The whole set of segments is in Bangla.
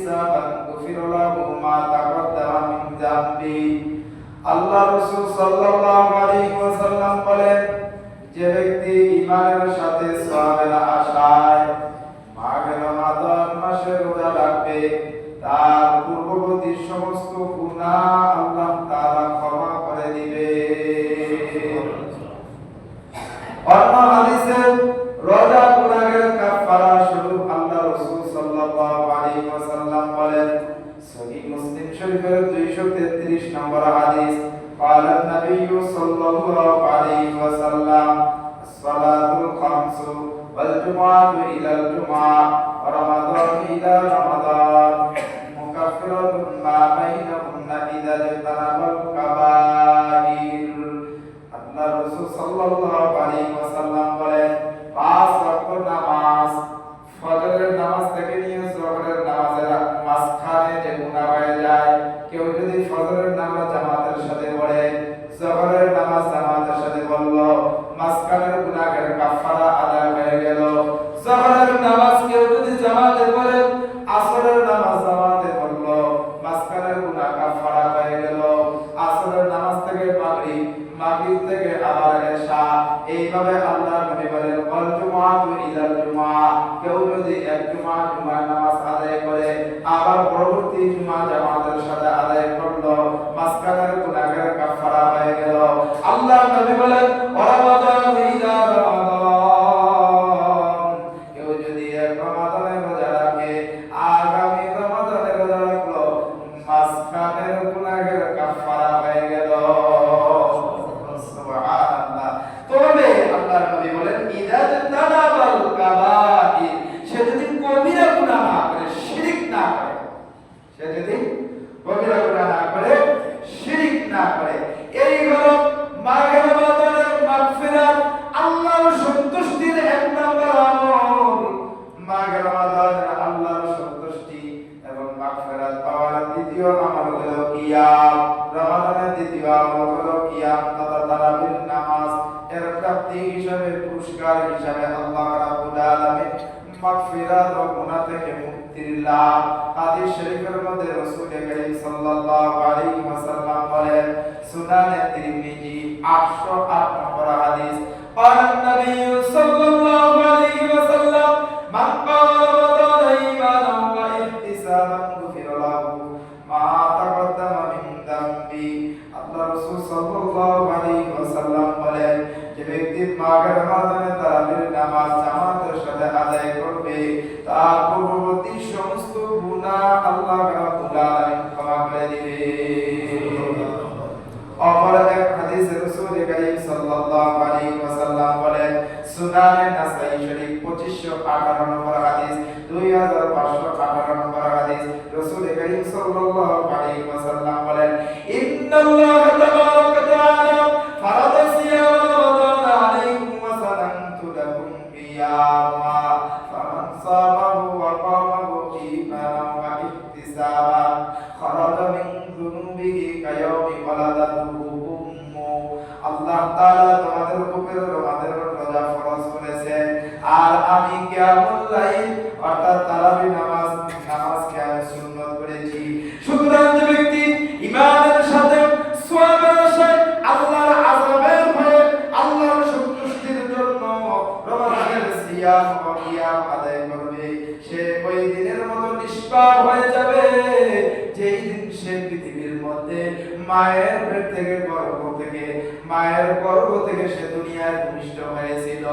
ইহতিসাবান গুফিরা লাহু মা তাকদ্দামা মিন যামবি। আল্লাহ রাসূল সাল্লাল্লাহু আলাইহি ওয়াসাল্লাম বলেন, যে ব্যক্তি ঈমানের সাথে সওয়াবের আশায় মাঘে রমাদান মাসে রোজা রাখবে, তার পূর্ববর্তী সমস্ত গুনাহ আল্লাহ তাআলা ক্ষমা করে দিবে। অন্য হাদিসে রোজা গুনাহের কাফারা স্বরূপ আল্লাহ রাসূল সাল্লাল্লাহু আলাইহি ওয়াসাল্লাম বলেন, সহিহ মুসলিম শরীফের 233 নম্বর হাদিস, قال النبي صلى الله عليه وسلم الصلاة الخمس والجمعة إلى الجمعة ورمضان إلى رمضان مكفرة ما بينهن إذا اجتنب الكبائر। আল্লাহ রাসূল সাল্লাল্লাহু আলাইহি ওয়াসাল্লাম বলেন, পাঁচ ওয়াক্ত নামাজ, ফজরের নামাজ থেকে নিয়ে যোহরের নামাজের মাঝখানে যে গুনাহ হয়ে যায়, কেউ যদি ফজরের নামাজ জামাতের সাথে পড়ে, যোহরের নামাজ জামাতের সাথে পড়ল, মাঝখানের গুনাহের কাফারা আদায় হয়ে গেল। যোহরের নামাজ কেউ যদি জামাতে পড়ে, আসরের নামাজ জামাতে পড়ল, মাঝখানের গুনাহ কাফারা হয়ে গেল। আসরের নামাজ থেকে মাগরিব, মাগরিব থেকে আবার এশা, এইভাবে আল্লাহ নবী বলেন, ওয়াল জুমআতু ইলাল জুমআ, কেউ যদি এক জুমার নামাজ আদায় করে আবার পরবর্তী জুমা জামাতের সাথে আদায় করলো, মাঝখানের গুনাহের কাফারা হয়ে গেল। আল্লাহ নবী বলেন, রমাদান ইলা রমাদান, কেউ যদি এক রমাদানে রোজা রাখে, আগামী রমাদানে রোজা রাখলো, মাঝখানের গুনাহের কাফারা হয়ে গেল। সুবহানাল্লাহ। তবে আল্লাহ নবী বলেন, ইযা তানাবাল কাবাইর, সে যদি কবিরা গুনাহ না করে, শিরক না করে, সে যদি কবিরা গুনাহ না করে, শিরক না করে, এই হলো মাহে রমাদানের মাগফিরাত, আল্লাহর সন্তুষ্টির এক নম্বর আমল। মাহে রমাদানের আল্লাহর সন্তুষ্টি এবং মাগফিরাত পাওয়ার দ্বিতীয় আমল হলো কিয়াম। রমাদানের দ্বিতীয় আমল হলো কিয়াম তথা তারাবির নামাজ। এর প্রাপ্তি হিসাবে, পুরস্কার হিসাবে আল্লাহ রাব্বুল আলামিন মাগফিরাত ও গুনাহ থেকে মুক্তির লাভ। হাদিস শরীফের মধ্যে রাসূল করিম সাল্লাল্লাহু আলাইহি ওয়াসাল্লাম বলেন, সুনানে তিরমিজি 808 নম্বর হাদিস, قال النبي صلى الله عليه وسلم من قام رمضان إيمانا واحتسابا غفر له ما تقدم من ذنبه। আল্লাহ রাসূল সাল্লাল্লাহু আলাইহি ওয়াসাল্লাম বলেন, যে ব্যক্তি মাঘে রমাদানে তারাবির নামাজ জামাতের সাথে আদায় করবে, তার পূর্ববর্তী সমস্ত গুনাহ আল্লাহ রাব্বুল আলামিন ক্ষমা করে দিবে। অপর এক হাদিসে রাসূল করিম সাল্লাল্লাহু আলাইহি ওয়াসাল্লাম বলেন, সুনানে নাসাই শরীফ 2518 নম্বর হাদিস, 2518 নম্বর হাদিস, রাসূল করিম সাল্লাল্লাহু আলাইহি ওয়াসাল্লাম বলেন, ইন্নাল্লাহা তাবারাকা ওয়া তাআলা ফারাদা সিয়াম রমাদান আলাইকুম ওয়া সানানতু লাকুম কিয়ামা ফামান সামাহু ওয়া কামাহু ঈমানান ওয়া ইহতিসাবান খারাজা মিন যুনুবিহি কায়াউমি ওয়ালাদাতুহু উম্মু। আল্লাহ তাআলা তোমাদের উপরে রমাদানের রোজা ফরজ করেছেন, আর আমি কিয়ামুল লাইল অর্থাৎ তারাবি নামাজকে আমি সুন্নাত করেছি। সুতরাং যে ব্যক্তি ঈমানের সাথে সওয়াবের আশায়, আল্লাহর আযাবের ভয়ে, আল্লাহর সন্তুষ্টির জন্য রমাদানের সিয়াম ও কিয়াম আদায় করবে, সে ওই দিনের মতো নিষ্পাপ হয়ে যাবে যেই দিন সে পৃথিবীর মধ্যে মায়ের পেট থেকে, মায়ের গর্ভ থেকে সে দুনিয়ায় ভূমিষ্ঠ হয়েছিল।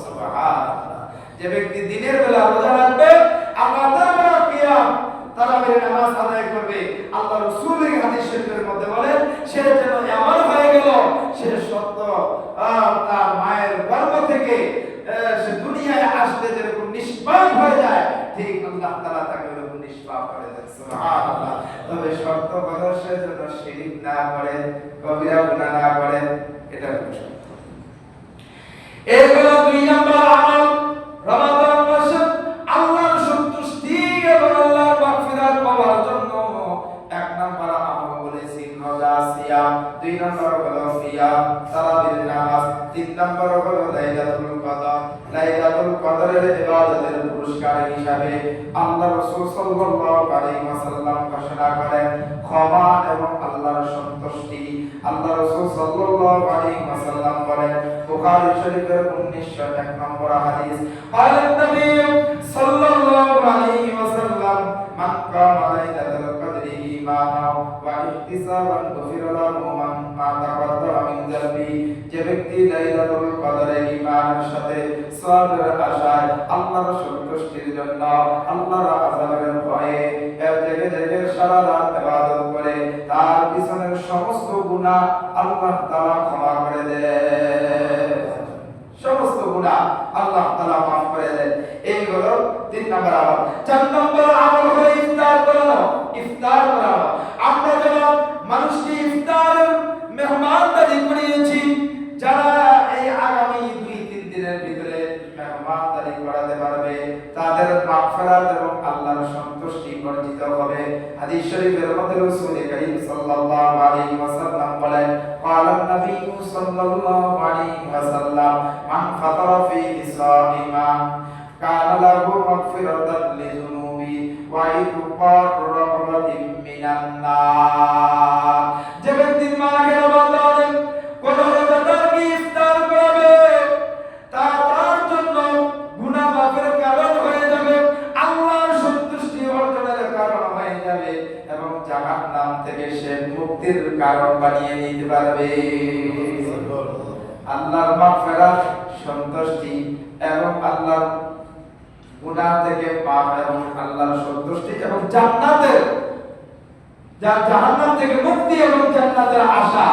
সুবহানাল্লাহ। যে ব্যক্তি দিনের বেলা রোজা রাখবে, আল্লাহর কিয়াম তারাবির নামাজ আদায় করবে, আল্লাহ রাসূলের হাদিস শরীফের মধ্যে বলেন, সে যেন এমন হয়ে গেল, সে সত্য তার মায়ের গর্ভ থেকে সে দুনিয়ায় আসতে যেরকম নিষ্পাপ হয়ে যায়, ঠিক আল্লাহ তাআলা তাকে এরকম নিষ্পাপ করে দেন। সুবহানাল্লাহ। তবে শর্ত হলো সে যেন শিরক না করে, কবিরা গুনাহ না করে, এটা হলো শর্ত। এগুলো দুই নম্বর আমল। রমাদান মাসে আল্লাহর সন্তুষ্টি এবং আল্লাহর মাগফিরাত পাওয়ার জন্য এক নম্বর আমল বলেছি রোজা, সিয়াম, দুই নম্বর হলো কিয়াম তারাবির নামাজ, তিন নম্বর হলো লাইলাতুল কদর। লাইলাতুল কদরের ইবাদতের পুরস্কার হিসাবে আল্লাহ রাসূল সাল্লাল্লাহু আলাইহি ওয়াসাল্লাম ঘোষণা করেন ক্ষমা এবং আল্লাহর সন্তুষ্টি। আল্লাহ রাসূল সাল্লাল্লাহু আলাইহি ওয়াসাল্লাম বলেন বুখারী শরীফের 1901 নম্বর হাদিস قال النبي صلى الله عليه وسلم من قام ليلة القدر إيمانا واحتسابا غفر له ما تقدم من ذنبه। যে ব্যক্তি লাইলাতুল কদরে ঈমানের সাথে সওয়াবের আশায় আল্লাহর সন্তুষ্টির জন্য আল্লাহর আযাবের ভয়ে এক জেগে জেগে সারা রাত ইবাদত করে তার পিছনের সমস্ত গুনাহ আল্লাহ তাআলা ক্ষমা করে দেন, সমস্ত গুনাহ আল্লাহ তাআলা মাফ করে দেন। এই হলো 3 নম্বর আমল। 4 নম্বর আমল হলো ইফতার করানো। ইফতার করানো, আমরা যখন মানুষকে ইফতারের মেহমানদারি করিয়েছি, যারা এই আগামী 2-3 দিনের ভিতরে মেহমানদারি করাতে পারবে তাদের মাগফিরাত এবং আল্লাহর সন্তুষ্টি অর্জিত হবে। হাদিস শরীফের মধ্যে রাসূল করিম সাল্লাল্লাহু আলাইহি ওয়াসাল্লাম বলেন ক্বালা নবী সাল্লাল্লাহু আলাইহি ওয়াসাল্লাম মান ফাতারা ফীহি সাইমান কানা লাহু মাগফিরাতান লিযুনুবি ওয়া ইতকারু রাহমাতিন মিনান নার। যে ব্যক্তি মাকে রমাদানে কোন রোজাদারকে ইফতার করাবে তার জন্য গুনাহ মাফের কারণ হয়ে যাবে, আল্লাহর সন্তুষ্টি অর্জনের কারণ হয়ে যাবে এবং জাহান্নাম থেকে সে মুক্তির কারণ বানিয়ে নিতে পারবে। আল্লাহর মাগফিরাত, সন্তুষ্টি এবং আল্লাহর গুনাহ থেকে পাপ এবং আল্লাহর সন্তুষ্টি এবং জান্নাতের জাহান্নাম থেকে মুক্তি এবং জান্নাতের আশা